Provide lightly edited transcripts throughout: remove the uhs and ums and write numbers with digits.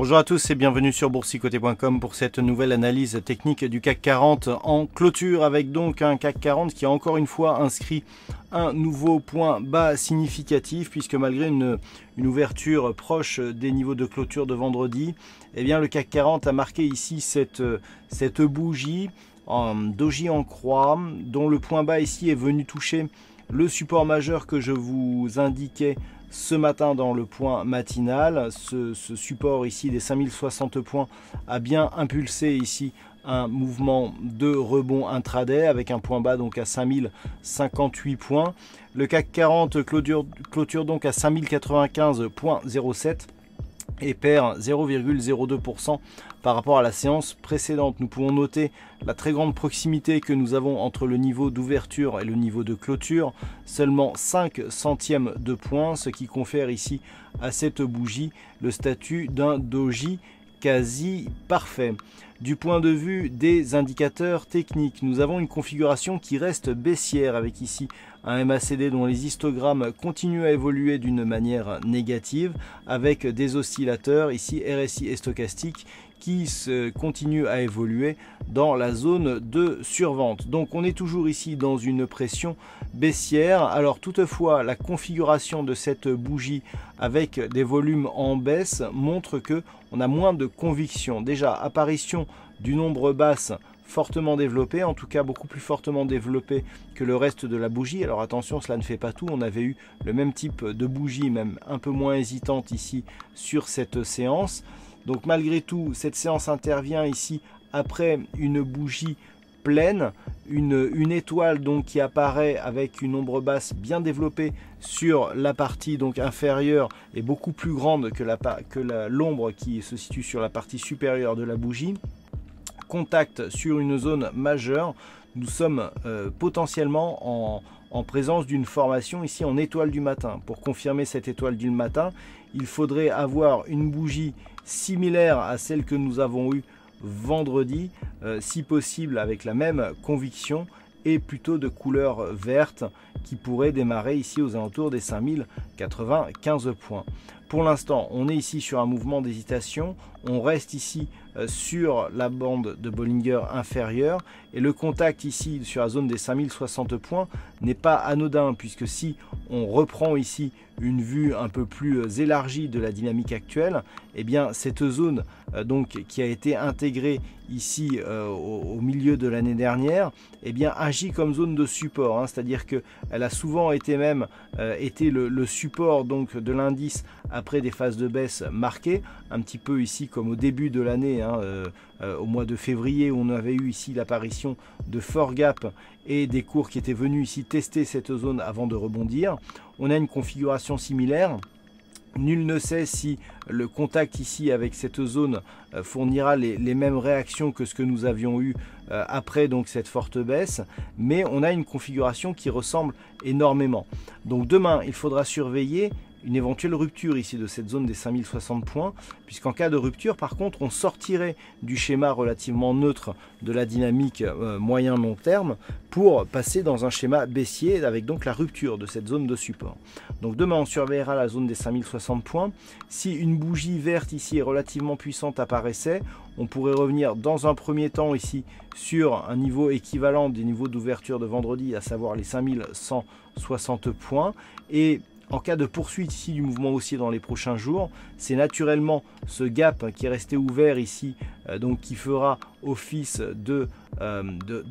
Bonjour à tous et bienvenue sur boursicoté.com pour cette nouvelle analyse technique du CAC 40 en clôture, avec donc un CAC 40 qui a encore une fois inscrit un nouveau point bas significatif, puisque malgré une ouverture proche des niveaux de clôture de vendredi, eh bien le CAC 40 a marqué ici cette bougie en doji en croix, dont le point bas ici est venu toucher le support majeur que je vous indiquais ce matin dans le point matinal. Ce support ici des 5060 points a bien impulsé ici un mouvement de rebond intraday avec un point bas donc à 5058 points. Le CAC 40 clôture donc à 5095,07 et perd 0,02% par rapport à la séance précédente. Nous pouvons noter la très grande proximité que nous avons entre le niveau d'ouverture et le niveau de clôture, seulement 5 centièmes de point, ce qui confère ici à cette bougie le statut d'un doji quasi parfait. Du point de vue des indicateurs techniques, nous avons une configuration qui reste baissière, avec ici un MACD dont les histogrammes continuent à évoluer d'une manière négative, avec des oscillateurs ici RSI et stochastique qui continuent à évoluer dans la zone de survente. Donc on est toujours ici dans une pression baissière. Alors toutefois, la configuration de cette bougie avec des volumes en baisse montre que on a moins de conviction. Déjà, apparition du nombre basse fortement développé, en tout cas beaucoup plus fortement développé que le reste de la bougie. Alors attention, cela ne fait pas tout, on avait eu le même type de bougie, même un peu moins hésitante ici sur cette séance. Donc malgré tout, cette séance intervient ici après une bougie pleine, une étoile donc qui apparaît avec une ombre basse bien développée sur la partie donc inférieure et beaucoup plus grande que l'ombre qui se situe sur la partie supérieure de la bougie. Contact sur une zone majeure, nous sommes potentiellement en présence d'une formation ici en étoile du matin. Pour confirmer cette étoile du matin, il faudrait avoir une bougie similaire à celle que nous avons eue vendredi, si possible avec la même conviction et plutôt de couleur verte, qui pourrait démarrer ici aux alentours des 5095 points. Pour l'instant, on est ici sur un mouvement d'hésitation, on reste ici sur la bande de Bollinger inférieure, et le contact ici sur la zone des 5060 points n'est pas anodin, puisque si on reprend ici une vue un peu plus élargie de la dynamique actuelle, eh bien cette zone donc qui a été intégrée ici au milieu de l'année dernière, eh bien agit comme zone de support, hein, c'est-à-dire que elle a souvent été même été le support donc de l'indice après des phases de baisse marquées, un petit peu ici comme au début de l'année, hein, au mois de février, où on avait eu ici l'apparition de fort gap et des cours qui étaient venus ici tester cette zone avant de rebondir. On a une configuration similaire. Nul ne sait si le contact ici avec cette zone fournira les mêmes réactions que ce que nous avions eu après donc cette forte baisse, mais on a une configuration qui ressemble énormément. Donc demain, il faudra surveiller une éventuelle rupture ici de cette zone des 5060 points, puisqu'en cas de rupture, par contre, on sortirait du schéma relativement neutre de la dynamique moyen-long terme pour passer dans un schéma baissier avec donc la rupture de cette zone de support. Donc demain, on surveillera la zone des 5060 points. Si une bougie verte ici est relativement puissante apparaissait, on pourrait revenir dans un premier temps ici sur un niveau équivalent des niveaux d'ouverture de vendredi, à savoir les 5160 points, et en cas de poursuite ici du mouvement haussier dans les prochains jours, c'est naturellement ce gap qui est resté ouvert ici, donc qui fera office de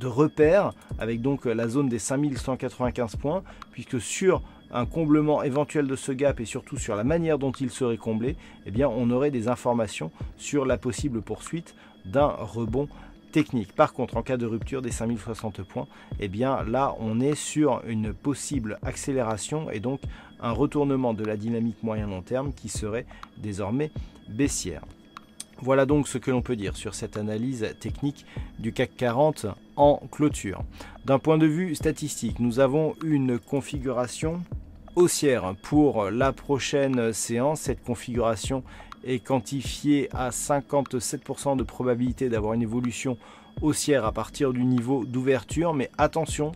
repère, avec donc la zone des 5195 points, puisque sur un comblement éventuel de ce gap et surtout sur la manière dont il serait comblé, eh bien on aurait des informations sur la possible poursuite d'un rebond technique. Par contre, en cas de rupture des 5060 points, eh bien là on est sur une possible accélération et donc un retournement de la dynamique moyen-long terme qui serait désormais baissière. Voilà donc ce que l'on peut dire sur cette analyse technique du CAC 40 en clôture. D'un point de vue statistique, nous avons une configuration haussière pour la prochaine séance. Cette configuration est quantifiée à 57% de probabilité d'avoir une évolution haussière à partir du niveau d'ouverture, mais attention,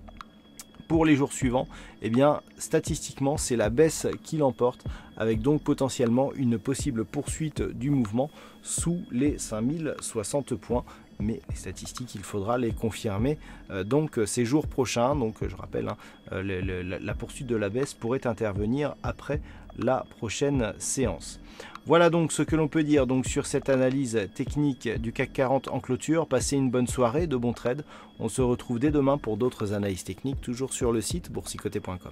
pour les jours suivants, eh bien statistiquement c'est la baisse qui l'emporte, avec donc potentiellement une possible poursuite du mouvement sous les 5060 points. Mais les statistiques, il faudra les confirmer donc ces jours prochains. Donc je rappelle, la poursuite de la baisse pourrait intervenir après la prochaine séance. Voilà donc ce que l'on peut dire donc sur cette analyse technique du CAC 40 en clôture. Passez une bonne soirée, de bons trades. On se retrouve dès demain pour d'autres analyses techniques, toujours sur le site boursicoté.com.